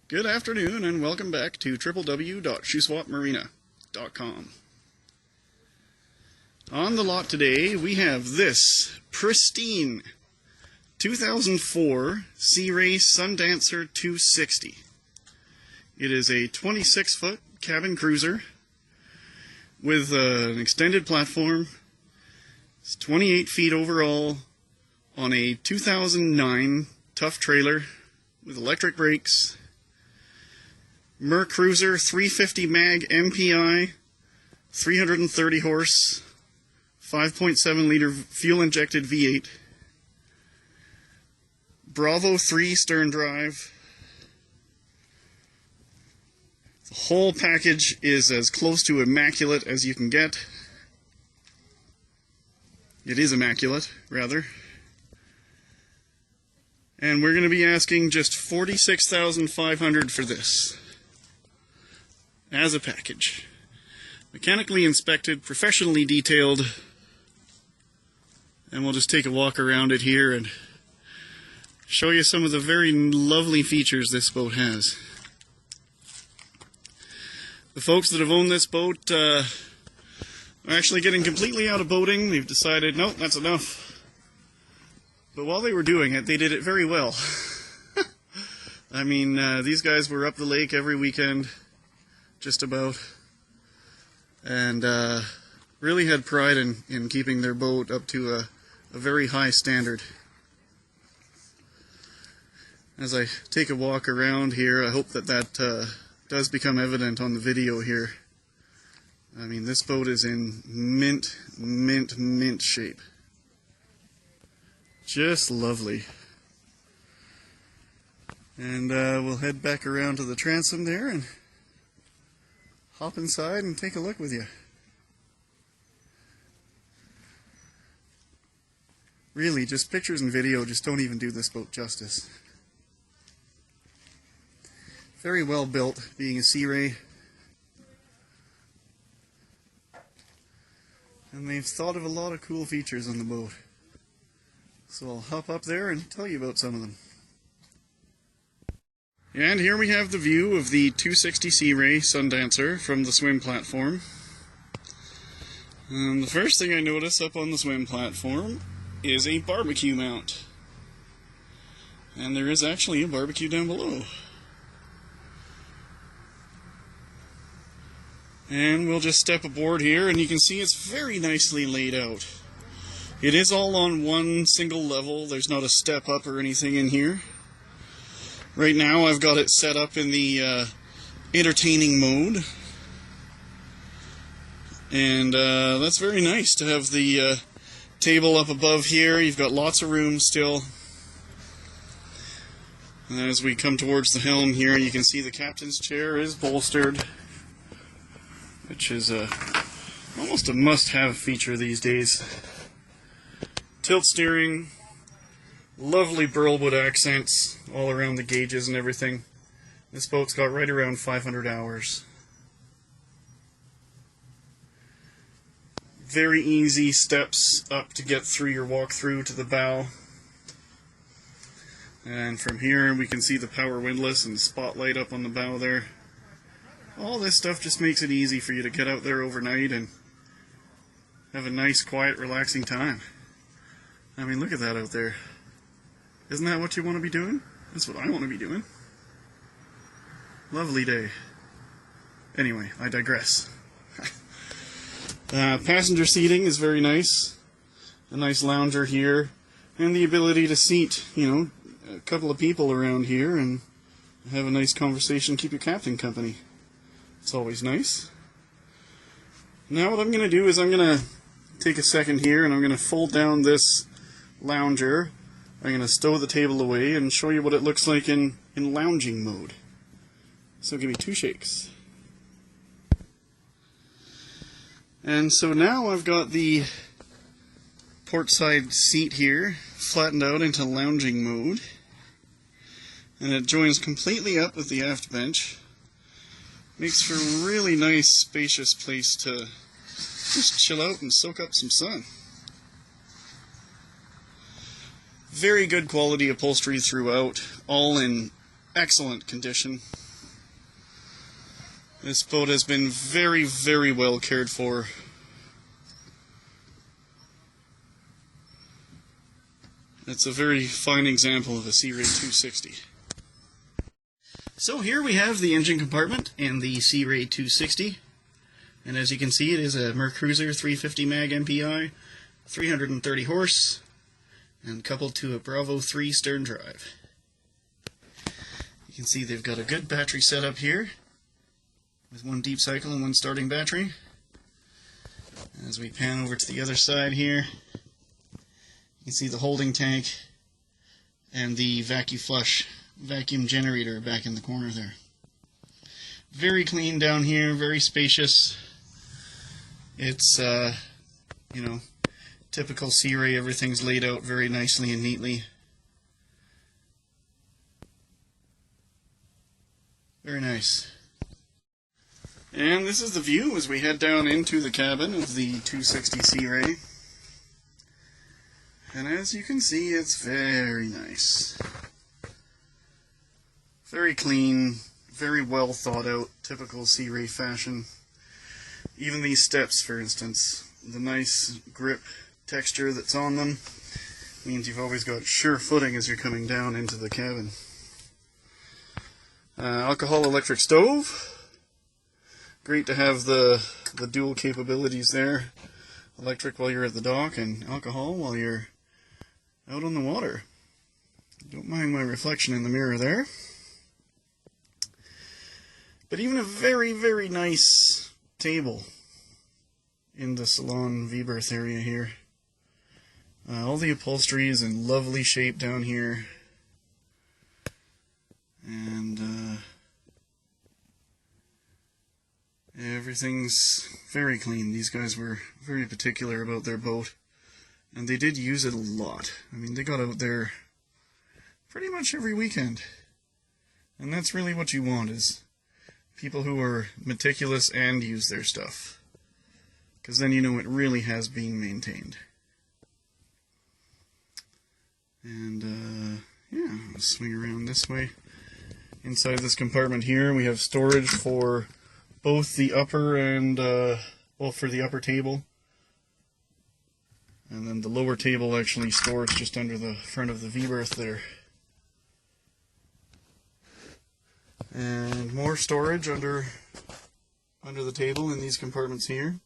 Good afternoon and welcome back to www.shoeswapmarina.com. On the lot today we have this pristine 2004 Searay Sundancer 260. It is a 26-foot cabin cruiser with an extended platform. It's 28 feet overall on a 2009 tough trailer with electric brakes. Mer Cruiser 350 mag MPI, 330 horse, 5.7 liter fuel injected V8, Bravo 3 stern drive. The whole package is as close to immaculate as you can get. It is immaculate, rather. And we're going to be asking just $46,500 for this. As a package. Mechanically inspected, professionally detailed, and we'll just take a walk around it here and show you some of the very lovely features this boat has. The folks that have owned this boat are actually getting completely out of boating. They've decided, nope, that's enough. But while they were doing it, they did it very well. I mean, these guys were up the lake every weekend, just about, and really had pride in keeping their boat up to a very high standard. As I take a walk around here, I hope that does become evident on the video here. I mean, this boat is in mint shape. Just lovely. And we'll head back around to the transom there and hop inside and take a look with you. Really, just pictures and video just don't even do this boat justice. Very well built, being a Searay. And they've thought of a lot of cool features on the boat. So I'll hop up there and tell you about some of them. And here we have the view of the 260 Searay Sundancer from the swim platform. And the first thing I notice up on the swim platform is a barbecue mount. And there is actually a barbecue down below. And we'll just step aboard here and you can see it's very nicely laid out. It is all on one single level. There's not a step up or anything in here. Right now I've got it set up in the entertaining mode, and that's very nice to have the table up above here. You've got lots of room still. And as we come towards the helm here, you can see the captain's chair is bolstered, which is almost a must-have feature these days. Tilt steering. Lovely burlwood accents all around the gauges and everything. This boat's got right around 500 hours. Very easy steps up to get through your walk-through to the bow. And from here we can see the power windlass and the spotlight up on the bow there. All this stuff just makes it easy for you to get out there overnight and have a nice, quiet, relaxing time. I mean, look at that out there. Isn't that what you want to be doing? That's what I want to be doing. Lovely day. Anyway, I digress. Passenger seating is very nice. A nice lounger here. And the ability to seat, you know, a couple of people around here and have a nice conversation, keep your captain company. It's always nice. Now what I'm going to do is I'm going to take a second here and I'm going to fold down this lounger. I'm going to stow the table away and show you what it looks like in lounging mode. So give me 2 shakes. And so now I've got the port side seat here flattened out into lounging mode. And it joins completely up with the aft bench. Makes for a really nice spacious place to just chill out and soak up some sun. Very good quality upholstery throughout, all in excellent condition. This boat has been very, very well cared for. It's a very fine example of a Searay 260. So here we have the engine compartment in the Searay 260. And as you can see, it is a Mercruiser 350 mag MPI, 330 horse, and coupled to a Bravo 3 stern drive. You can see they've got a good battery setup here, with one deep cycle and one starting battery. As we pan over to the other side here, you can see the holding tank and the vacuum generator back in the corner there. Very clean down here, very spacious. It's, you know, typical Searay. Everything's laid out very nicely and neatly. Very nice. And this is the view as we head down into the cabin of the 260 Searay. And as you can see, it's very nice. Very clean, very well thought out, typical Searay fashion. Even these steps, for instance, the nice grip texture that's on them means you've always got sure footing as you're coming down into the cabin. Alcohol electric stove. Great to have the dual capabilities there. Electric while you're at the dock and alcohol while you're out on the water. Don't mind my reflection in the mirror there. But even a very, very nice table in the salon V-berth area here. All the upholstery is in lovely shape down here. And everything's very clean. These guys were very particular about their boat. And they did use it a lot. I mean, they got out there pretty much every weekend. And that's really what you want, is people who are meticulous and use their stuff. Because then you know it really has been maintained. And, yeah, I'll swing around this way. Inside this compartment here, we have storage for both the upper and, well, for the upper table. And then the lower table actually stores just under the front of the V-berth there. And more storage under the table in these compartments here.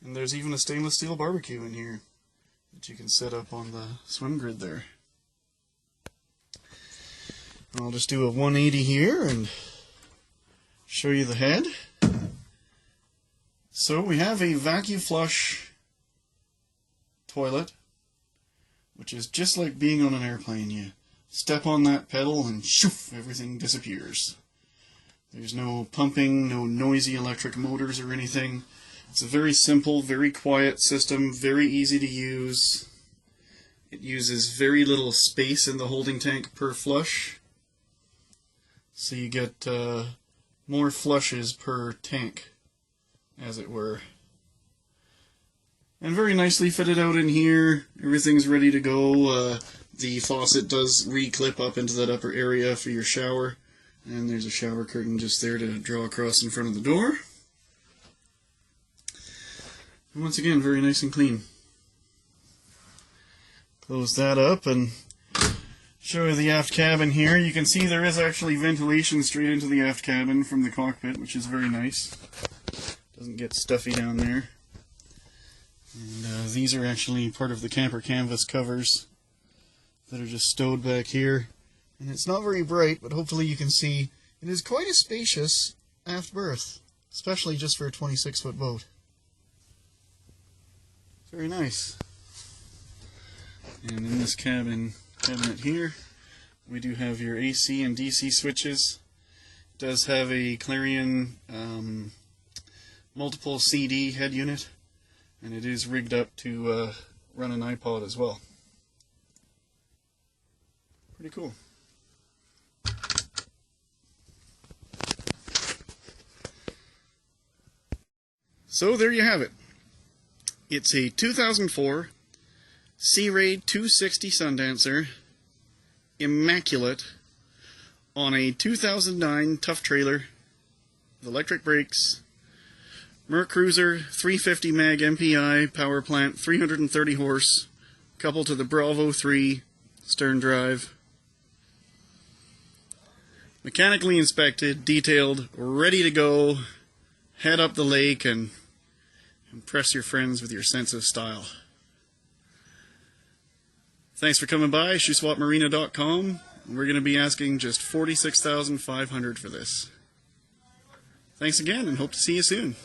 And there's even a stainless steel barbecue in here that you can set up on the swim grid there. I'll just do a 180 here and show you the head. So we have a vacuum flush toilet, which is just like being on an airplane. You step on that pedal and shoof, everything disappears. There's no pumping, no noisy electric motors or anything. It's a very simple, very quiet system, very easy to use. It uses very little space in the holding tank per flush. So you get more flushes per tank, as it were. And very nicely fitted out in here. Everything's ready to go. The faucet does re-clip up into that upper area for your shower. And there's a shower curtain just there to draw across in front of the door. And once again, very nice and clean. Close that up and show you the aft cabin here. You can see there is actually ventilation straight into the aft cabin from the cockpit, which is very nice. Doesn't get stuffy down there. And these are actually part of the camper canvas covers that are just stowed back here. And it's not very bright, but hopefully you can see it is quite a spacious aft berth, especially just for a 26-foot boat. Very nice. And in this cabinet here, we do have your AC and DC switches. It does have a Clarion multiple CD head unit, and it is rigged up to run an iPod as well. Pretty cool. So there you have it. It's a 2004 Searay 260 Sundancer, immaculate, on a 2009 Tough trailer with electric brakes, Merc Cruiser 350 mag MPI power plant, 330 horse, coupled to the Bravo 3 stern drive. Mechanically inspected, detailed, ready to go. Head up the lake and impress your friends with your sense of style. Thanks for coming by, shoeswapmarina.com. We're going to be asking just $46,500 for this. Thanks again, and hope to see you soon.